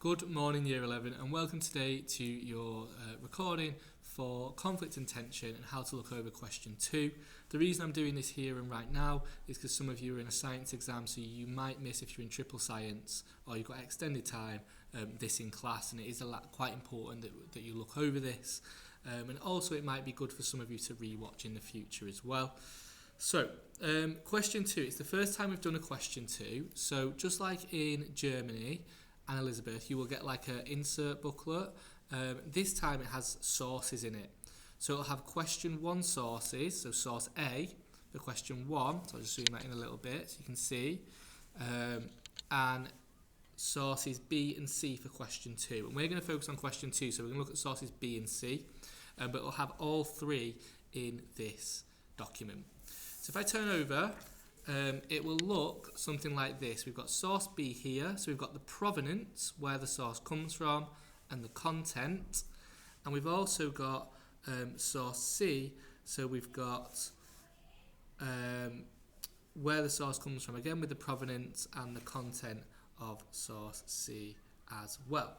Good morning, Year 11, and welcome today to your recording for conflict and tension and how to look over question 2. The reason I'm doing this here and right now is because some of you are in a science exam, so you might miss, if you're in triple science or you've got extended time, this in class, and it is quite important that you look over this. And also it might be good for some of you to re-watch in the future as well. So, question 2, it's the first time we've done a question 2, so just like in Germany and Elizabeth, you will get like an insert booklet. This time it has sources in it. So it'll have question 1 sources, so source A for question 1, so I'll just zoom that in a little bit so you can see, and sources B and C for question 2. And we're going to focus on question 2, so we're going to look at sources B and C, but it'll have all 3 in this document. So if I turn over, it will look something like this. We've got source B here, so we've got the provenance, where the source comes from, and the content. And we've also got source C, so we've got where the source comes from, again with the provenance and the content of source C as well.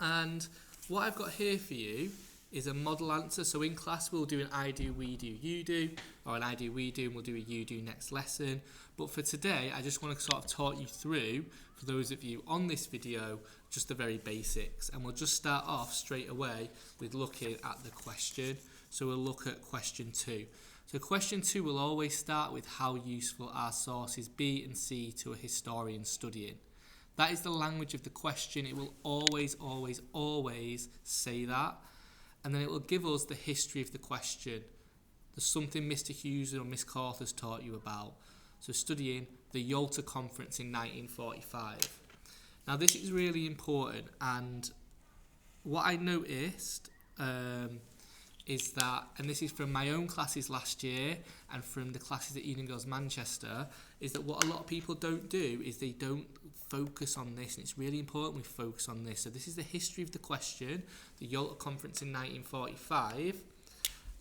And what I've got here for you is a model answer. So in class we'll do an I do, we do, you do, or an I do, we do, and we'll do a you do next lesson. But for today, I just want to sort of talk you through, for those of you on this video, just the very basics. And we'll just start off straight away with looking at the question. So we'll look at question 2. So question 2 will always start with how useful are sources B and C to a historian studying. That is the language of the question. It will always, always, always say that. And then it will give us the history of the question. There's something Mr. Hughes or Miss Corthers taught you about. So studying the Yalta Conference in 1945. Now this is really important, and what I noticed is that, and this is from my own classes last year and from the classes at Eden Girls Manchester, is that what a lot of people don't do is they don't focus on this, and it's really important we focus on this. So this is the history of the question, the Yalta Conference in 1945,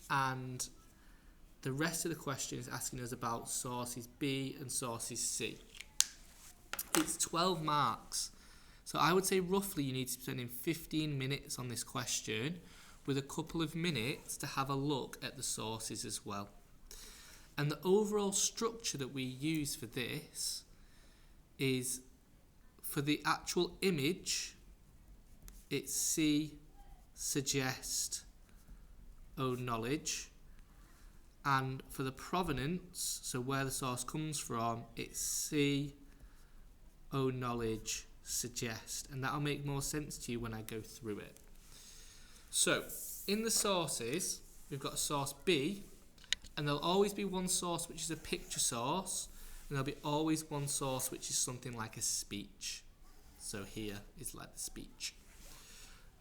and the rest of the question is asking us about sources B and sources C. It's 12 marks, so I would say roughly you need to spend 15 minutes on this question, with a couple of minutes to have a look at the sources as well. And the overall structure that we use for this is, for the actual image, it's see, suggest, own knowledge. And for the provenance, so where the source comes from, it's see, own knowledge, suggest. And that'll make more sense to you when I go through it. So, in the sources, we've got source B, and there'll always be one source which is a picture source, and there'll be always one source which is something like a speech. So here is like the speech.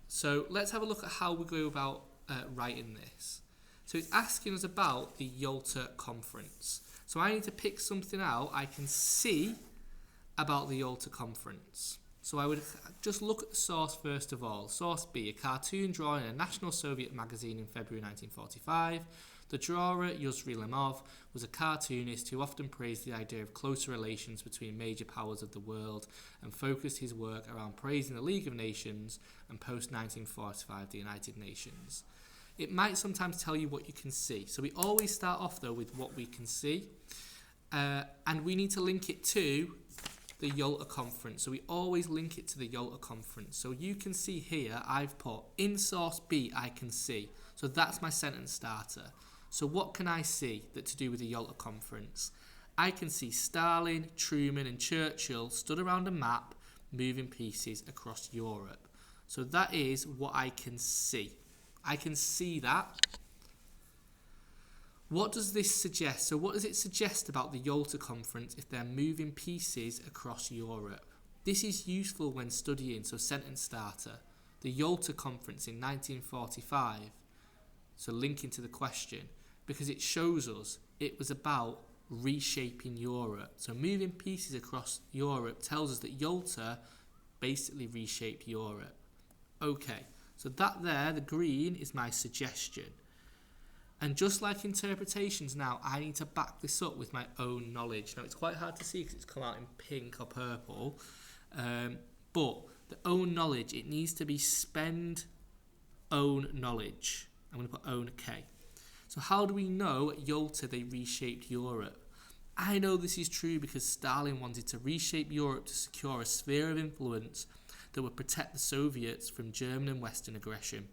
So let's have a look at how we go about writing this. So it's asking us about the Yalta Conference. So I need to pick something out I can see about the Yalta Conference. So I would just look at the source first of all. Source B, a cartoon drawn in a National Soviet magazine in February 1945. The drawer, Yusri Lemov, was a cartoonist who often praised the idea of closer relations between major powers of the world and focused his work around praising the League of Nations and post-1945 the United Nations. It might sometimes tell you what you can see. So we always start off though with what we can see, and we need to link it to the Yalta Conference. So we always link it to the Yalta Conference. So you can see here I've put in source B I can see. So that's my sentence starter. So what can I see that's to do with the Yalta Conference? I can see Stalin, Truman and Churchill stood around a map moving pieces across Europe. So that is what I can see. I can see that. What does this suggest? So what does it suggest about the Yalta Conference if they're moving pieces across Europe? This is useful when studying, so sentence starter. The Yalta Conference in 1945, so linking to the question, because it shows us it was about reshaping Europe. So moving pieces across Europe tells us that Yalta basically reshaped Europe. Okay, so that there, the green, is my suggestion. And just like interpretations now, I need to back this up with my own knowledge. Now, it's quite hard to see because it's come out in pink or purple. but the own knowledge, it needs to be spend own knowledge. I'm going to put own K. So how do we know at Yalta they reshaped Europe? I know this is true because Stalin wanted to reshape Europe to secure a sphere of influence that would protect the Soviets from German and Western aggression.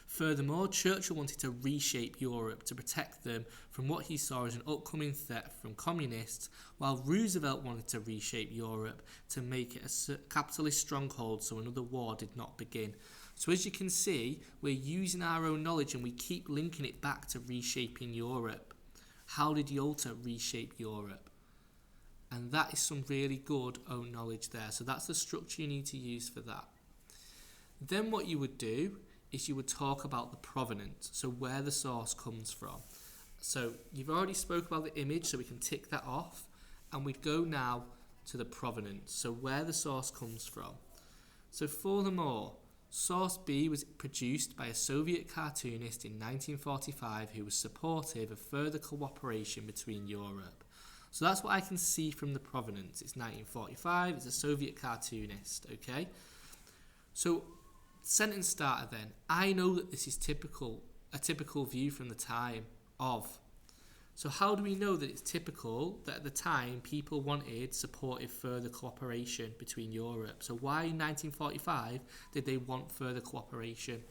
Furthermore, Churchill wanted to reshape Europe to protect them from what he saw as an upcoming threat from communists, while Roosevelt wanted to reshape Europe to make it a capitalist stronghold so another war did not begin. So as you can see, we're using our own knowledge and we keep linking it back to reshaping Europe. How did Yalta reshape Europe? And that is some really good own knowledge there. So that's the structure you need to use for that. Then what you would do is you would talk about the provenance, so where the source comes from. So you've already spoke about the image, so we can tick that off. And we'd go now to the provenance, so where the source comes from. So furthermore, Source B was produced by a Soviet cartoonist in 1945 who was supportive of further cooperation between Europe. So that's what I can see from the provenance. It's 1945, it's a Soviet cartoonist, okay? So, sentence starter then. I know that this is a typical view from the time of. So how do we know that it's typical that at the time people wanted supportive further cooperation between Europe? So why in 1945 did they want further cooperation?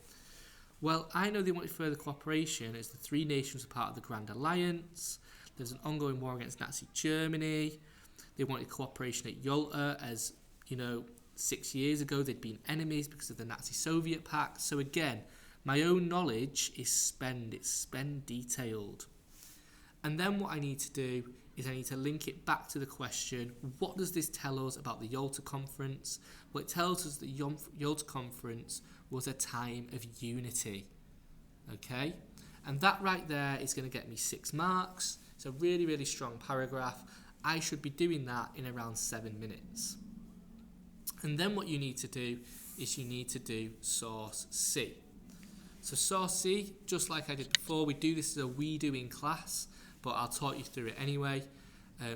Well, I know they wanted further cooperation as the three nations were part of the Grand Alliance. There's an ongoing war against Nazi Germany. They wanted cooperation at Yalta as, 6 years ago they'd been enemies because of the Nazi-Soviet pact. So again, my own knowledge is spend detailed. And then what I need to do is I need to link it back to the question, what does this tell us about the Yalta Conference? Well, it tells us that the Yalta Conference was a time of unity. Okay? And that right there is going to get me 6 marks. It's a really, really strong paragraph. I should be doing that in around 7 minutes. And then what you need to do is you need to do source C. So source C, just like I did before, we do this as a we do in class, but I'll talk you through it anyway.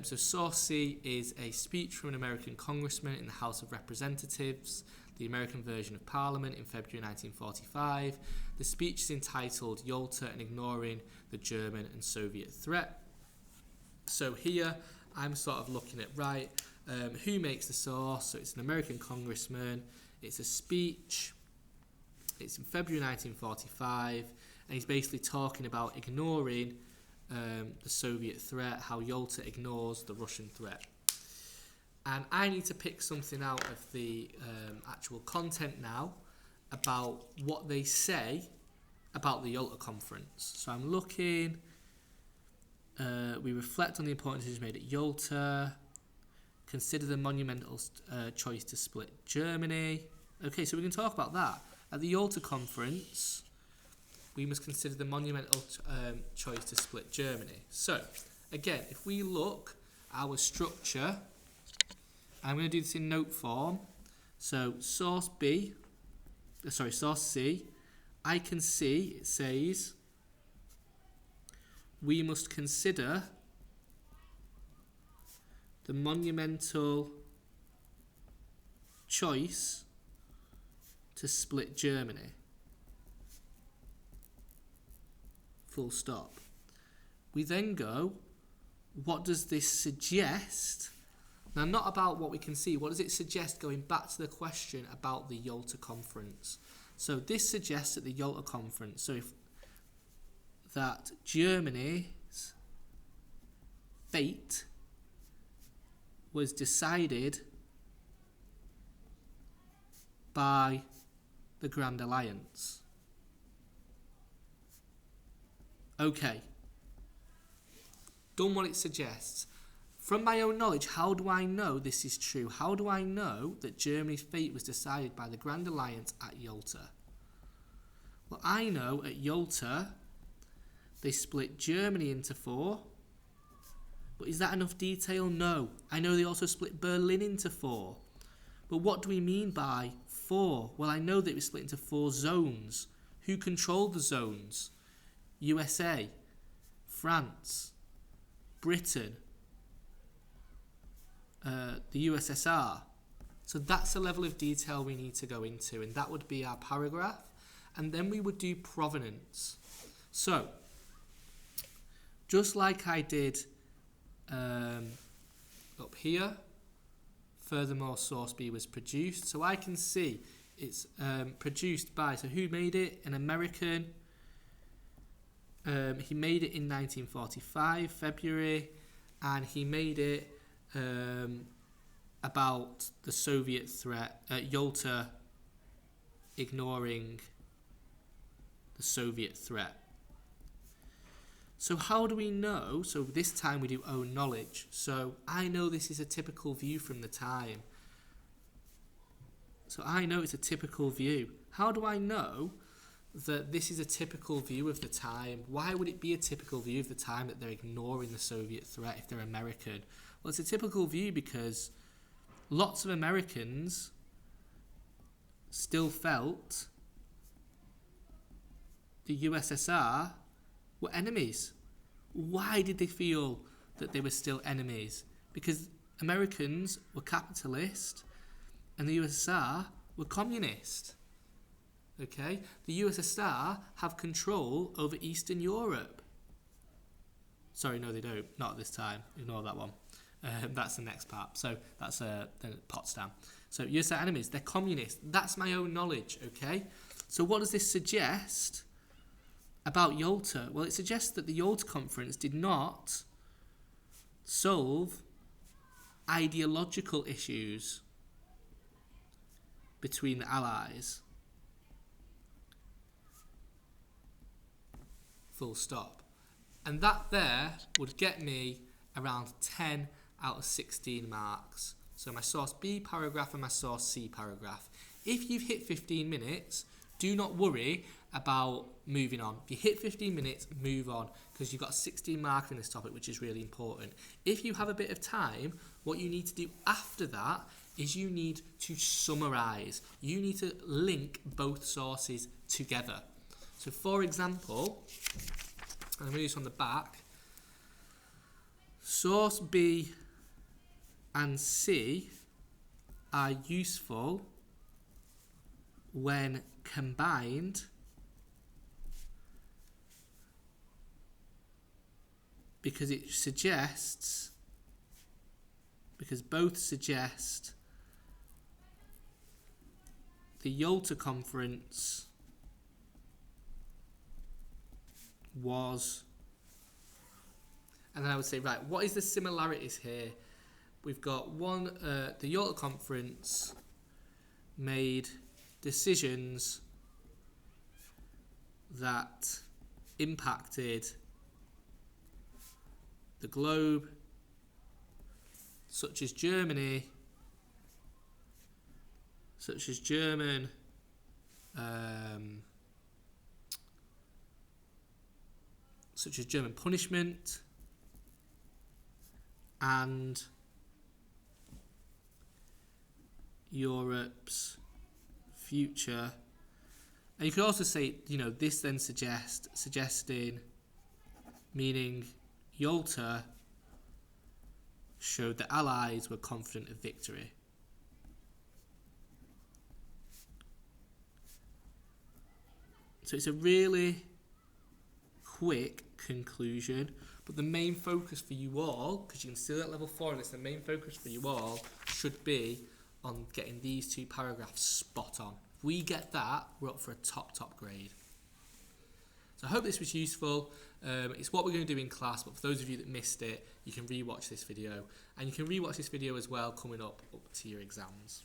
So source C is a speech from an American congressman in the House of Representatives, the American version of Parliament in February 1945. The speech is entitled Yalta and Ignoring the German and Soviet Threat. So here I'm sort of looking at, who makes the source? So it's an American congressman. It's a speech. It's in February 1945. And he's basically talking about ignoring the Soviet threat, how Yalta ignores the Russian threat. And I need to pick something out of the actual content now about what they say about the Yalta Conference. So I'm looking, we reflect on the important decisions made at Yalta, consider the monumental choice to split Germany. Okay, so we can talk about that. At the Yalta Conference, we must consider the monumental choice to split Germany. So, again, if we look at our structure, I'm going to do this in note form. So, source C, I can see it says, we must consider the monumental choice to split Germany. Full stop. We then go, what does this suggest? Now, not about what we can see. What does it suggest going back to the question about the Yalta Conference? So this suggests at the Yalta Conference, that Germany's fate was decided by the Grand Alliance. Okay. Done what it suggests. From my own knowledge, how do I know this is true? How do I know that Germany's fate was decided by the Grand Alliance at Yalta? Well, I know at Yalta, they split Germany into 4. But is that enough detail? No. I know they also split Berlin into 4. But what do we mean by 4? Well, I know that it was split into 4 zones. Who controlled the zones? USA, France, Britain, the USSR. So that's the level of detail we need to go into, and that would be our paragraph. And then we would do provenance. So, just like I did up here, furthermore, source B was produced. So I can see it's produced by, so who made it? An American. He made it in 1945, February, and he made it about the Soviet threat, Yalta ignoring the Soviet threat. So how do we know? So this time we do own knowledge. So I know this is a typical view from the time. So I know it's a typical view. How do I know that this is a typical view of the time? Why would it be a typical view of the time that they're ignoring the Soviet threat if they're American? Well, it's a typical view because lots of Americans still felt the USSR were enemies. Why did they feel that they were still enemies? Because Americans were capitalist and the USSR were communist. Okay? The USSR have control over Eastern Europe. Sorry, no they don't. Not at this time. Ignore that one. That's the next part. So that's the Potsdam. So USSR enemies, they're communist. That's my own knowledge, okay? So what does this suggest about Yalta? Well, it suggests that the Yalta Conference did not solve ideological issues between the Allies. Full stop. And that there would get me around 10 out of 16 marks. So my source B paragraph and my source C paragraph. If you've hit 15 minutes, do not worry about moving on. If you hit 15 minutes, move on, because you've got 16 marks in this topic, which is really important. If you have a bit of time, what you need to do after that is you need to summarise. You need to link both sources together. So for example, I'm going to do this on the back, source B and C are useful when combined because both suggest the Yalta Conference was, and then I would say, right, what is the similarities here? We've got one, the Yalta Conference made decisions that impacted the globe, such as German punishment and Europe's future. And you could also say, this then suggesting, meaning Yalta showed the Allies were confident of victory. So it's a really quick conclusion, but the main focus for you all, because you can still at level 4 of this, the main focus for you all should be on getting these 2 paragraphs spot on. If we get that, we're up for a top grade. So I hope this was useful. It's what we're going to do in class, but for those of you that missed it, you can rewatch this video. And you can rewatch this video as well coming up to your exams.